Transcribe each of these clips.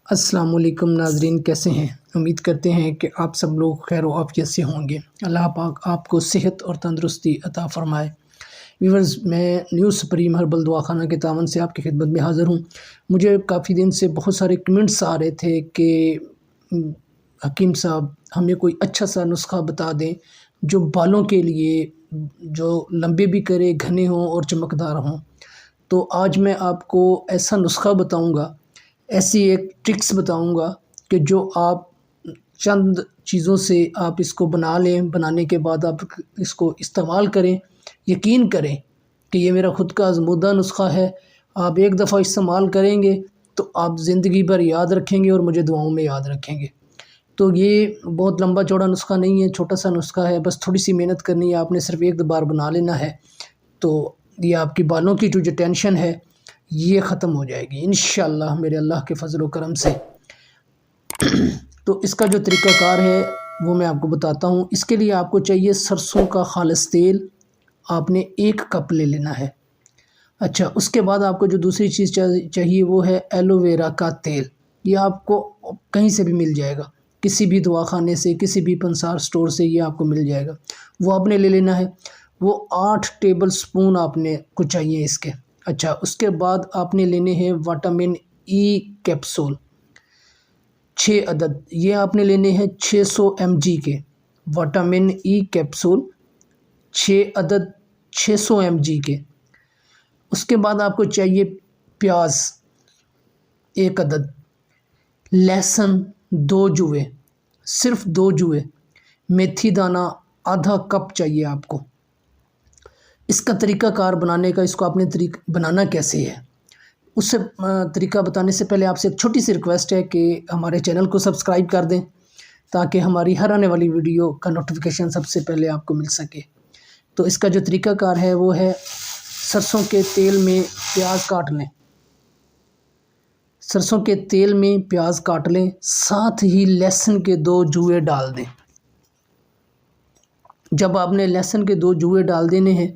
السلام علیکم ناظرین، کیسے ہیں؟ امید کرتے ہیں کہ آپ سب لوگ خیر و عافیت سے ہوں گے۔ اللہ پاک آپ کو صحت اور تندرستی عطا فرمائے۔ ویورز، میں نیو سپریم ہربل دواخانہ کے تعاون سے آپ کی خدمت میں حاضر ہوں۔ مجھے کافی دن سے بہت سارے کمنٹس آ رہے تھے کہ حکیم صاحب ہمیں کوئی اچھا سا نسخہ بتا دیں جو بالوں کے لیے جو لمبے بھی کرے، گھنے ہوں اور چمکدار ہوں۔ تو آج میں آپ کو ایسا نسخہ بتاؤں گا، ایسی ایک ٹرکس بتاؤں گا کہ جو آپ چند چیزوں سے آپ اس کو بنا لیں، بنانے کے بعد آپ اس کو استعمال کریں۔ یقین کریں کہ یہ میرا خود کا آزمودہ نسخہ ہے۔ آپ ایک دفعہ استعمال کریں گے تو آپ زندگی بھر یاد رکھیں گے اور مجھے دعاؤں میں یاد رکھیں گے۔ تو یہ بہت لمبا چوڑا نسخہ نہیں ہے، چھوٹا سا نسخہ ہے، بس تھوڑی سی محنت کرنی ہے، آپ نے صرف ایک بار بنا لینا ہے تو یہ آپ کی بالوں کی جو ٹینشن ہے یہ ختم ہو جائے گی انشاءاللہ میرے اللہ کے فضل و کرم سے۔ تو اس کا جو طریقہ کار ہے وہ میں آپ کو بتاتا ہوں۔ اس کے لیے آپ کو چاہیے سرسوں کا خالص تیل، آپ نے 1 کپ لے لینا ہے۔ اچھا، اس کے بعد آپ کو جو دوسری چیز چاہیے وہ ہے ایلو ویرا کا تیل۔ یہ آپ کو کہیں سے بھی مل جائے گا، کسی بھی دواخانے سے، کسی بھی پنسار سٹور سے یہ آپ کو مل جائے گا۔ وہ آپ نے لے لینا ہے، وہ 8 ٹیبل سپون آپ نے کو چاہیے اس کے۔ اچھا، اس کے بعد آپ نے لینے ہیں وٹامن ای کیپسول 6 عدد، یہ آپ نے لینے ہیں 600 mg کے وٹامن ای کیپسول 6 عدد 600 mg کے۔ اس کے بعد آپ کو چاہیے پیاز 1 عدد، لہسن 2 جوے، صرف 2 جوے، میتھی دانہ آدھا کپ چاہیے آپ کو۔ اس کا طریقہ کار بنانے کا، اس کو آپ نے بنانا کیسے ہے اس سے طریقہ بتانے سے پہلے آپ سے ایک چھوٹی سی ریکویسٹ ہے کہ ہمارے چینل کو سبسکرائب کر دیں تاکہ ہماری ہر آنے والی ویڈیو کا نوٹیفیکیشن سب سے پہلے آپ کو مل سکے۔ تو اس کا جو طریقہ کار ہے وہ ہے سرسوں کے تیل میں پیاز کاٹ لیں، سرسوں کے تیل میں پیاز کاٹ لیں، ساتھ ہی لہسن کے 2 جوے ڈال دیں۔ جب آپ نے لہسن کے 2 جوے ڈال دینے ہیں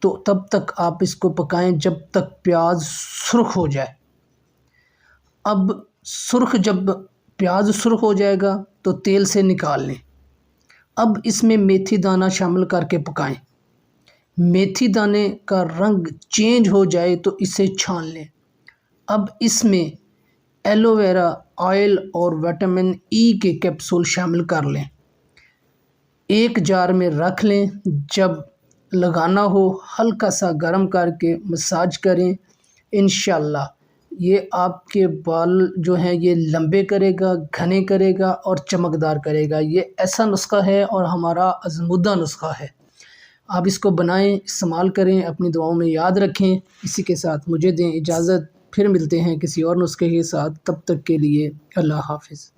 تو تب تک آپ اس کو پکائیں جب تک پیاز سرخ ہو جائے۔ اب جب پیاز سرخ ہو جائے گا تو تیل سے نکال لیں۔ اب اس میں میتھی دانہ شامل کر کے پکائیں۔ میتھی دانے کا رنگ چینج ہو جائے تو اسے چھان لیں۔ اب اس میں ایلو ویرا آئل اور وٹامن ای کے کیپسول شامل کر لیں، ایک جار میں رکھ لیں۔ جب لگانا ہو ہلکا سا گرم کر کے مساج کریں، انشاءاللہ یہ آپ کے بال جو ہیں یہ لمبے کرے گا، گھنے کرے گا اور چمکدار کرے گا۔ یہ ایسا نسخہ ہے اور ہمارا آزمودہ نسخہ ہے۔ آپ اس کو بنائیں، استعمال کریں، اپنی دعاؤں میں یاد رکھیں۔ اسی کے ساتھ مجھے دیں اجازت، پھر ملتے ہیں کسی اور نسخے کے ساتھ، تب تک کے لیے اللہ حافظ۔